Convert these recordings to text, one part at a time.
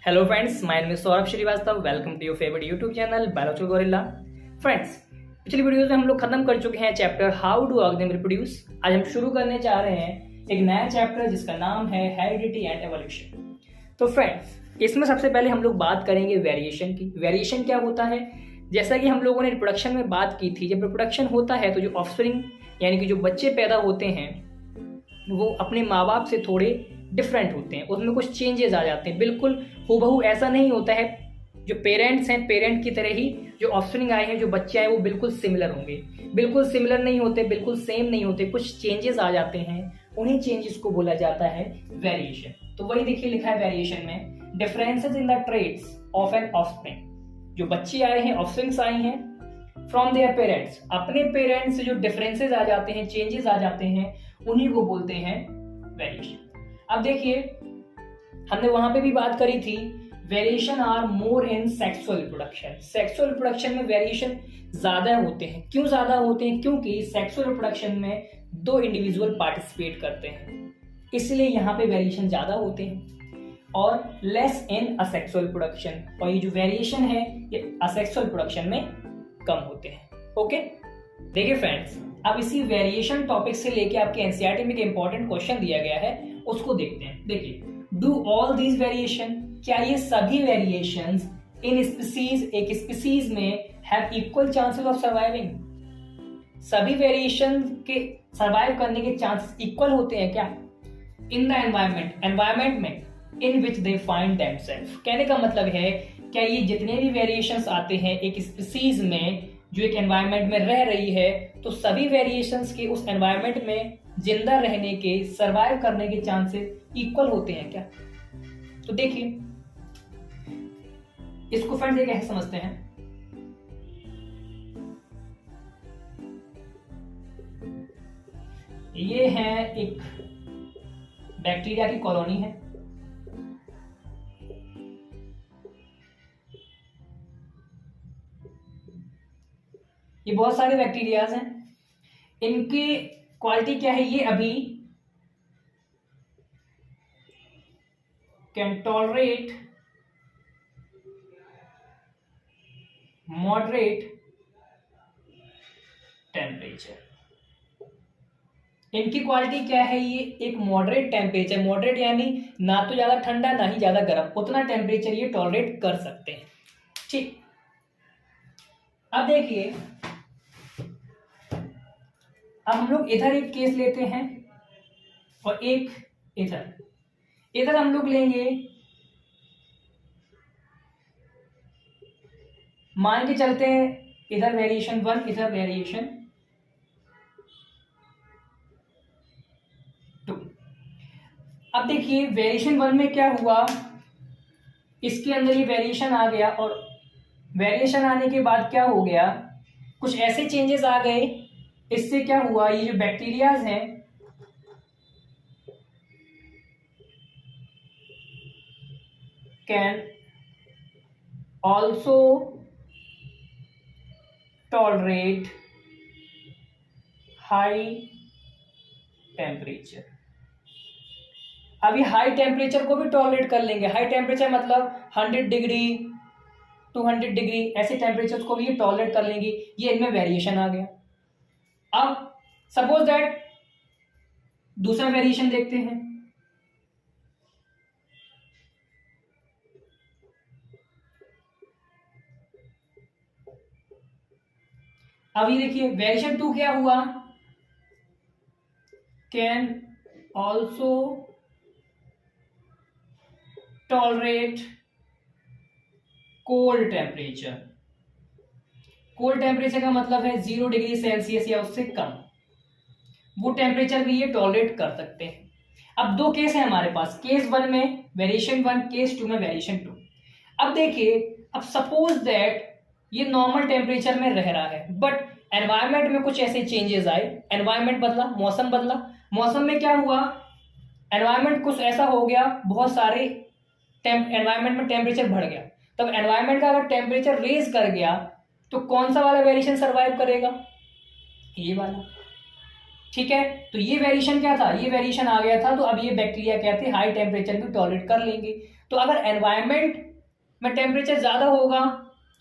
Hello friends, my name is Saurabh Shrivastava. Welcome to your favourite YouTube channel biological gorilla. Friends, पिछली videos में हम लोग खत्म कर चुके हैं chapter how do organism reproduce. आज हम शुरू करने जा रहे हैं एक नया चैप्टर जिसका नाम है हेरिडिटी एंड एवोल्यूशन। तो फ्रेंड्स, इसमें सबसे पहले हम लोग बात करेंगे वेरिएशन की। वेरिएशन क्या होता है? जैसा कि हम लोगों ने रिप्रोडक्शन में बात की थी, जब रिप्रोडक्शन होता है तो जो ऑफस्प्रिंग यानी कि जो बच्चे पैदा होते हैं वो अपने माँ बाप से थोड़े डिफरेंट होते हैं, उसमें कुछ चेंजेस आ जाते हैं। बिल्कुल हूबहू ऐसा नहीं होता है। जो पेरेंट्स हैं, पेरेंट की तरह ही जो ऑफस्प्रिंग आए हैं, जो बच्चे आए, वो बिल्कुल सिमिलर होंगे। बिल्कुल सिमिलर नहीं होते, बिल्कुल सेम नहीं होते, कुछ चेंजेस आ जाते हैं। उन्हीं चेंजेस को बोला जाता है वेरिएशन। तो वही देखिए लिखा है वेरिएशन में, differences in the traits of an offspring. जो बच्चे आए हैं, ऑफस्प्रिंग्स आई हैं फ्रॉम देयर पेरेंट्स, अपने पेरेंट्स से जो डिफरेंसेस आ जाते हैं, चेंजेस आ जाते हैं, उन्हीं को बोलते हैं वेरिएशन। अब देखिए, हमने वहां पे भी बात करी थी, variation are more in sexual reproduction. Sexual reproduction में वेरिएशन ज्यादा होते हैं। क्यों ज्यादा होते हैं? क्योंकि सेक्सुअल रिप्रोडक्शन में दो इंडिविजुअल पार्टिसिपेट करते हैं, इसलिए यहाँ पे वेरिएशन ज्यादा होते हैं। और लेस इन असेक्सुअल रिप्रोडक्शन, और ये जो वेरिएशन है ये असेक्सुअल रिप्रोडक्शन में कम होते हैं। ओके, देखिए फ्रेंड्स, अब इसी वेरिएशन टॉपिक से लेके आपके एनसीईआरटी में एक इंपॉर्टेंट क्वेश्चन दिया गया है, उसको देखते हैं। देखिए, डू ऑल दीज वेरिएशन, क्या ये सभी वेरिएशंस इन स्पीसीज, एक स्पीसीज में have equal chances of surviving? सभी वेरिएशन के सर्वाइव करने के चांसेस इक्वल होते हैं क्या? इन द एनवायरमेंट, एनवायरमेंट में इन विच दे फाइंड देमसेल्फ। कहने का मतलब है, क्या ये जितने भी वेरिएशंस आते हैं एक स्पीसीज में जो एक एनवायरमेंट में रह रही है, तो सभी वेरिएशंस के उस एनवायरमेंट में जिंदा रहने के, सरवाइव करने के चांसेस इक्वल होते हैं क्या? तो देखिए, इसको फ्रेंड्स कैसे समझते हैं। ये है एक बैक्टीरिया की कॉलोनी है। ये बहुत सारे बैक्टीरियाज हैं। इनकी क्वालिटी क्या है? ये अभी कैन टॉलरेट मॉडरेट टेम्परेचर। इनकी क्वालिटी क्या है? ये एक मॉडरेट टेम्परेचर, मॉडरेट यानी ना तो ज्यादा ठंडा ना ही ज्यादा गर्म, उतना टेम्परेचर ये टॉलरेट कर सकते हैं। ठीक, अब देखिए, अब हम लोग इधर एक केस लेते हैं और एक इधर। इधर हम लोग लेंगे, मान के चलते हैं इधर वेरिएशन 1, इधर वेरिएशन 2। अब देखिए, वेरिएशन 1 में क्या हुआ, इसके अंदर ये वेरिएशन आ गया, और वेरिएशन आने के बाद क्या हो गया, कुछ ऐसे चेंजेस आ गए। इससे क्या हुआ, ये जो बैक्टीरियाज हैं can also tolerate high temperature. अब ये हाई टेम्परेचर को भी टॉलरेट कर लेंगे। हाई टेम्परेचर मतलब 100 डिग्री 200 डिग्री, ऐसे टेम्परेचर को भी ये टॉलरेट कर लेंगे। ये इनमें वेरिएशन आ गया। अब सपोज दैट दूसरा वेरिएशन देखते हैं। अब ये देखिए, वेरिएशन 2 क्या हुआ, can also tolerate cold temperature. Cold temperature का मतलब है 0 डिग्री सेल्सियस या उससे कम, वो टेम्परेचर भी ये टॉलरेट कर सकते हैं। अब दो केस है हमारे पास, केस 1 में वेरिएशन 1, केस 2 में वेरिएशन 2। अब देखिए, अब सपोज दैट ये नॉर्मल टेम्परेचर में रह रहा है, बट एनवायरमेंट में कुछ ऐसे चेंजेस आए, एनवायरमेंट बदला, मौसम बदला। मौसम में क्या हुआ, एनवायरमेंट कुछ ऐसा हो गया, बहुत सारे एनवायरमेंट में टेम्परेचर बढ़ गया। तब एनवायरमेंट का अगर टेम्परेचर रेज कर गया, तो कौन सा वाला वेरिएशन सर्वाइव करेगा? ये वाला। ठीक है, तो ये वेरिएशन क्या था, ये वेरिएशन आ गया था, तो अब ये बैक्टीरिया क्या थे, हाई टेम्परेचर भी टॉलरेट कर लेंगे। तो अगर एनवायरमेंट में टेम्परेचर ज्यादा होगा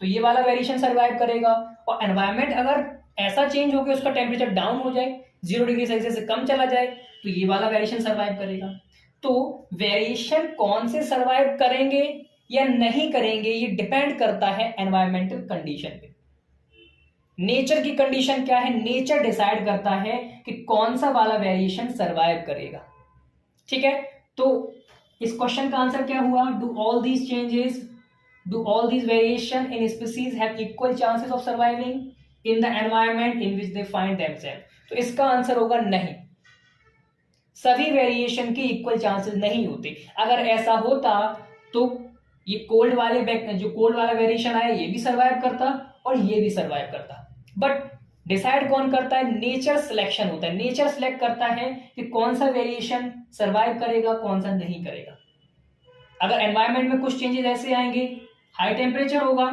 तो ये वाला वेरिएशन सर्वाइव करेगा, और एनवायरमेंट अगर ऐसा चेंज हो कि उसका टेम्परेचर डाउन हो जाए, 0 डिग्री सेल्सियस से कम चला जाए, तो ये वाला वेरिएशन सर्वाइव करेगा। तो वेरिएशन कौन से सर्वाइव करेंगे या नहीं करेंगे, ये डिपेंड करता है एनवायरमेंटल कंडीशन पे। नेचर की कंडीशन क्या है, नेचर डिसाइड करता है कि कौन सा वाला वेरिएशन सर्वाइव करेगा। ठीक है, तो इस क्वेश्चन का आंसर क्या हुआ, do all these changes, do all these variation in species have equal chances of surviving in the environment in which they find themselves. तो इसका आंसर होगा नहीं, सभी वेरिएशन के इक्वल चांसेस नहीं होते। अगर ऐसा होता तो ये कोल्ड वाला वेरिएशन आया ये भी सर्वाइव करता और ये भी सर्वाइव करता, बट डिसाइड कौन करता है, नेचर सिलेक्शन होता है। नेचर सिलेक्ट करता है कि कौन सा वेरिएशन सर्वाइव करेगा, कौन सा नहीं करेगा। अगर एनवायरमेंट में कुछ चेंजेस ऐसे आएंगे, हाई टेम्परेचर होगा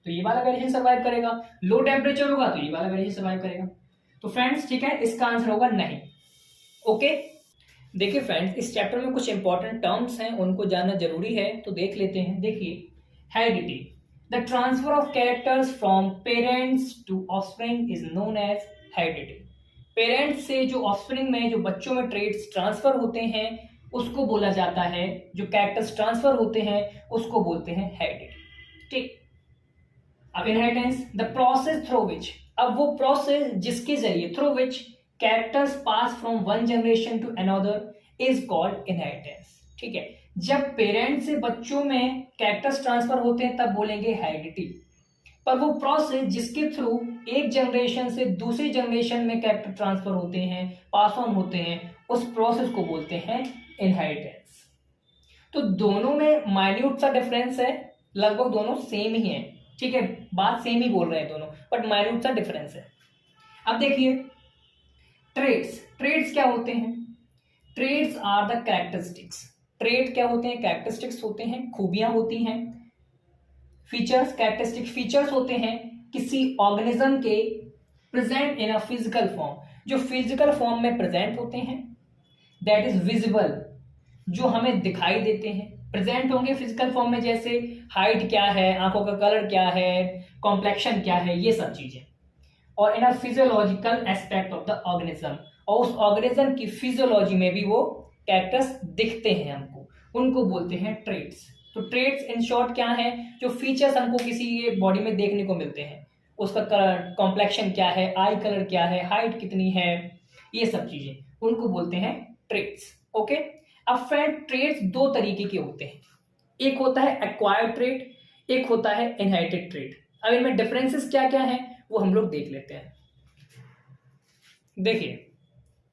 तो ये वाला वेरिएशन सर्वाइव करेगा, लो टेम्परेचर होगा तो ये वाला वेरिएशन सर्वाइव करेगा। तो फ्रेंड्स ठीक है, इसका आंसर होगा नहीं। ओके, देखिए फ्रेंड्स, इस चैप्टर में कुछ इंपॉर्टेंट टर्म्स हैं, उनको जानना जरूरी है, तो देख लेते हैं। देखिए, heredity, the transfer of characters from parents to offspring is known as heredity. Parents से जो ऑफस्प्रिंग में, जो बच्चों में ट्रेड्स ट्रांसफर होते हैं उसको बोला जाता है, जो कैरेक्टर्स ट्रांसफर होते हैं उसको बोलते हैं हेरिडिटी। ठीक, अब inheritance, the process through which, अब वो प्रोसेस जिसके जरिए, through which characters pass from one generation to another is called inheritance. ठीक है, जब पेरेंट से बच्चों में कैरेक्टर्स ट्रांसफर होते हैं तब बोलेंगे हेरिडिटी, पर वो प्रोसेस जिसके थ्रू एक जनरेशन से दूसरी जनरेशन में कैरेक्टर ट्रांसफर होते हैं, पास ऑन होते हैं, उस प्रोसेस को बोलते हैं इनहेरिटेंस। तो दोनों में माइन्यूट सा डिफरेंस है, लगभग दोनों सेम ही है। ठीक है, बात सेम ही बोल रहे हैं दोनों, बट माइन्यूट सा डिफरेंस है। अब देखिए, ट्रेड्स क्या होते हैं, traits are the characteristics. Trait क्या होते हैं, कैरेक्टरिस्टिक्स होते हैं, खूबियां होती हैं। फीचर्स, कैरेक्टरिस्टिक फीचर्स होते हैं किसी ऑर्गेनिज्म के present in a physical form, जो फिजिकल फॉर्म में प्रेजेंट होते हैं, दैट इज विजिबल, जो हमें दिखाई देते हैं, प्रेजेंट होंगे फिजिकल फॉर्म में, जैसे हाइट क्या है, आंखों का कलर क्या है, कॉम्प्लेक्शन क्या है, ये सब चीजें। और in a physiological aspect of the organism, और उस ऑर्गेनिज्म की फिजियोलॉजी में भी वो कैरेक्टर्स दिखते हैं हमको, उनको बोलते हैं ट्रेड्स। तो ट्रेड्स इन शॉर्ट क्या है, जो फीचर्स हमको किसी बॉडी में देखने को मिलते हैं, उसका कलर, कॉम्प्लेक्शन क्या है, आई कलर क्या है, हाइट कितनी है, ये सब चीजें, उनको बोलते हैं ट्रेड्स। ओके, अब फ्रेंड, ट्रेड्स दो तरीके के होते हैं, एक होता है एक्वायर्ड ट्रेड, एक होता है इनहेरिटेड ट्रेड। अब इनमें डिफरेंसेस क्या क्या है वो हम लोग देख लेते हैं। देखिए,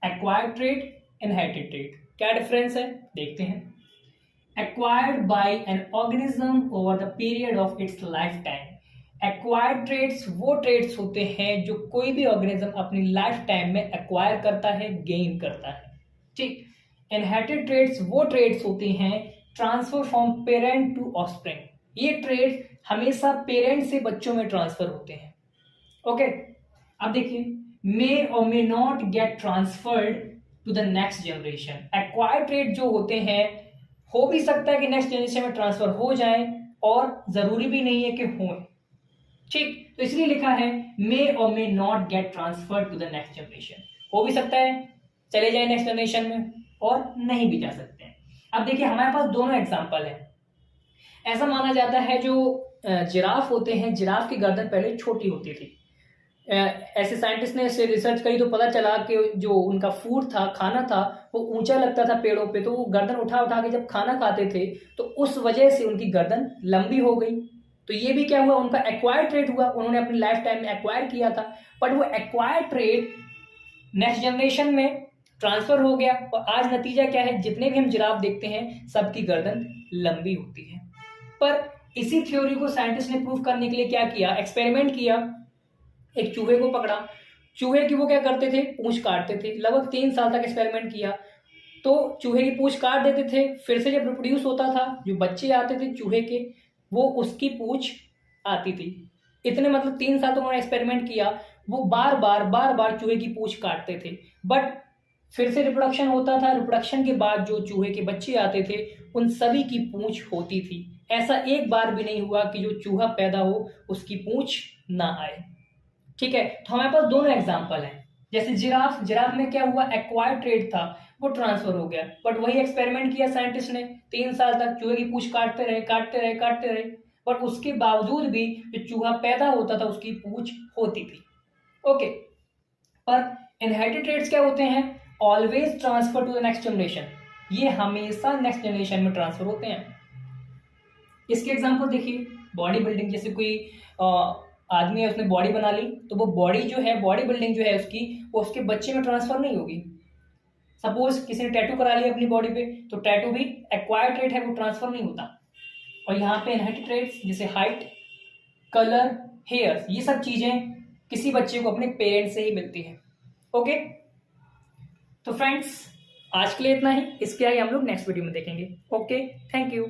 एक्वायर्ड ट्रेड, इनहेरिटेड ट्रेड, क्या डिफरेंस है देखते हैं। Acquired by an organism over the period of its life time. Acquired traits वो ट्रेड्स होते हैं जो कोई भी ऑर्गेनिज्म अपनी लाइफ टाइम में एक्वायर करता है, गेन करता है। ठीक, इनहेरिटेड ट्रेड्स वो ट्रेड्स होते हैं transfer from parent to offspring. ये ट्रेड्स हमेशा पेरेंट से बच्चों में ट्रांसफर होते हैं। ओके, अब देखिए, may or may not get transferred to the next generation. Acquired trait जो होते हैं, हो भी सकता है कि नेक्स्ट जनरेशन में ट्रांसफर हो जाए और जरूरी भी नहीं है कि हो। ठीक, तो इसलिए लिखा है may or may not get transferred to the next generation, हो भी सकता है चले जाए नेक्स्ट जनरेशन में और नहीं भी जा सकते हैं। अब देखिए, हमारे पास दोनों एग्जांपल है। ऐसा माना जाता है जो जिराफ होते हैं, जिराफ की गर्दन पहले छोटी होती थी। ऐसे साइंटिस्ट ने इससे रिसर्च करी तो पता चला कि जो उनका फूड था, खाना था, वो ऊंचा लगता था पेड़ों पे, तो वो गर्दन उठा उठा के जब खाना खाते थे तो उस वजह से उनकी गर्दन लंबी हो गई। तो ये भी क्या हुआ, उनका एक्वायर्ड ट्रेड हुआ, उन्होंने अपनी लाइफ टाइम में एक्वायर किया था, बट वो एक्वायर्ड ट्रेड नेक्स्ट जनरेशन में ट्रांसफर हो गया और आज नतीजा क्या है, जितने भी हम जिराफ देखते हैं सबकी गर्दन लंबी होती है। पर इसी थ्योरी को साइंटिस्ट ने प्रूव करने के लिए क्या किया, एक्सपेरिमेंट किया। एक चूहे को पकड़ा, चूहे की वो क्या करते थे, पूंछ काटते थे। लगभग 3 साल तक एक्सपेरिमेंट किया, तो चूहे की पूंछ काट देते थे, फिर से जब रिप्रोड्यूस होता था, जो बच्चे आते थे चूहे के, वो उसकी पूंछ आती थी। इतने मतलब 3 साल तक उन्होंने एक्सपेरिमेंट किया, वो बार बार चूहे की पूंछ काटते थे, बट फिर से रिप्रोडक्शन होता था। रिप्रोडक्शन के बाद जो चूहे के बच्चे आते थे उन सभी की पूंछ होती थी। ऐसा एक बार भी नहीं हुआ कि जो चूहा पैदा हो उसकी पूंछ ना आए। ठीक है, तो हमारे पास दोनों एग्जाम्पल हैं। जैसे जिराफ, जिराफ में क्या हुआ, एक्वायर्ड ट्रेट था, वो ट्रांसफर हो गया, बट वही एक्सपेरिमेंट किया साइंटिस्ट ने, 3 साल तक चूहे की पूंछ काटते रहे काटते रहे काटते रहे, बट उसके बावजूद भी जो चूहा पैदा होता था उसकी पूंछ होती थी। ओके, पर इनहेरिटेड ट्रेट्स क्या होते हैं, always transfer to the next generation, ये हमेशा नेक्स्ट जनरेशन में ट्रांसफर होते हैं। इसके एग्जांपल देखिए, बॉडी बिल्डिंग, जैसे कोई आदमी है, उसने बॉडी बना ली, तो वो बॉडी जो है, बॉडी बिल्डिंग जो है उसकी, वो उसके बच्चे में ट्रांसफर नहीं होगी। सपोज किसी ने टैटू करा लिया अपनी बॉडी पे, तो टैटू भी एक्वायर्ड ट्रेट है, वो ट्रांसफर नहीं होता। और यहाँ पे इनहेरिटेड ट्रेट्स जैसे हाइट, कलर, हेयर, ये सब चीजें किसी बच्चे को अपने पेरेंट्स से ही मिलती है। ओके, तो फ्रेंड्स आज के लिए इतना ही, इसके आगे हम लोग नेक्स्ट वीडियो में देखेंगे। Okay, thank you.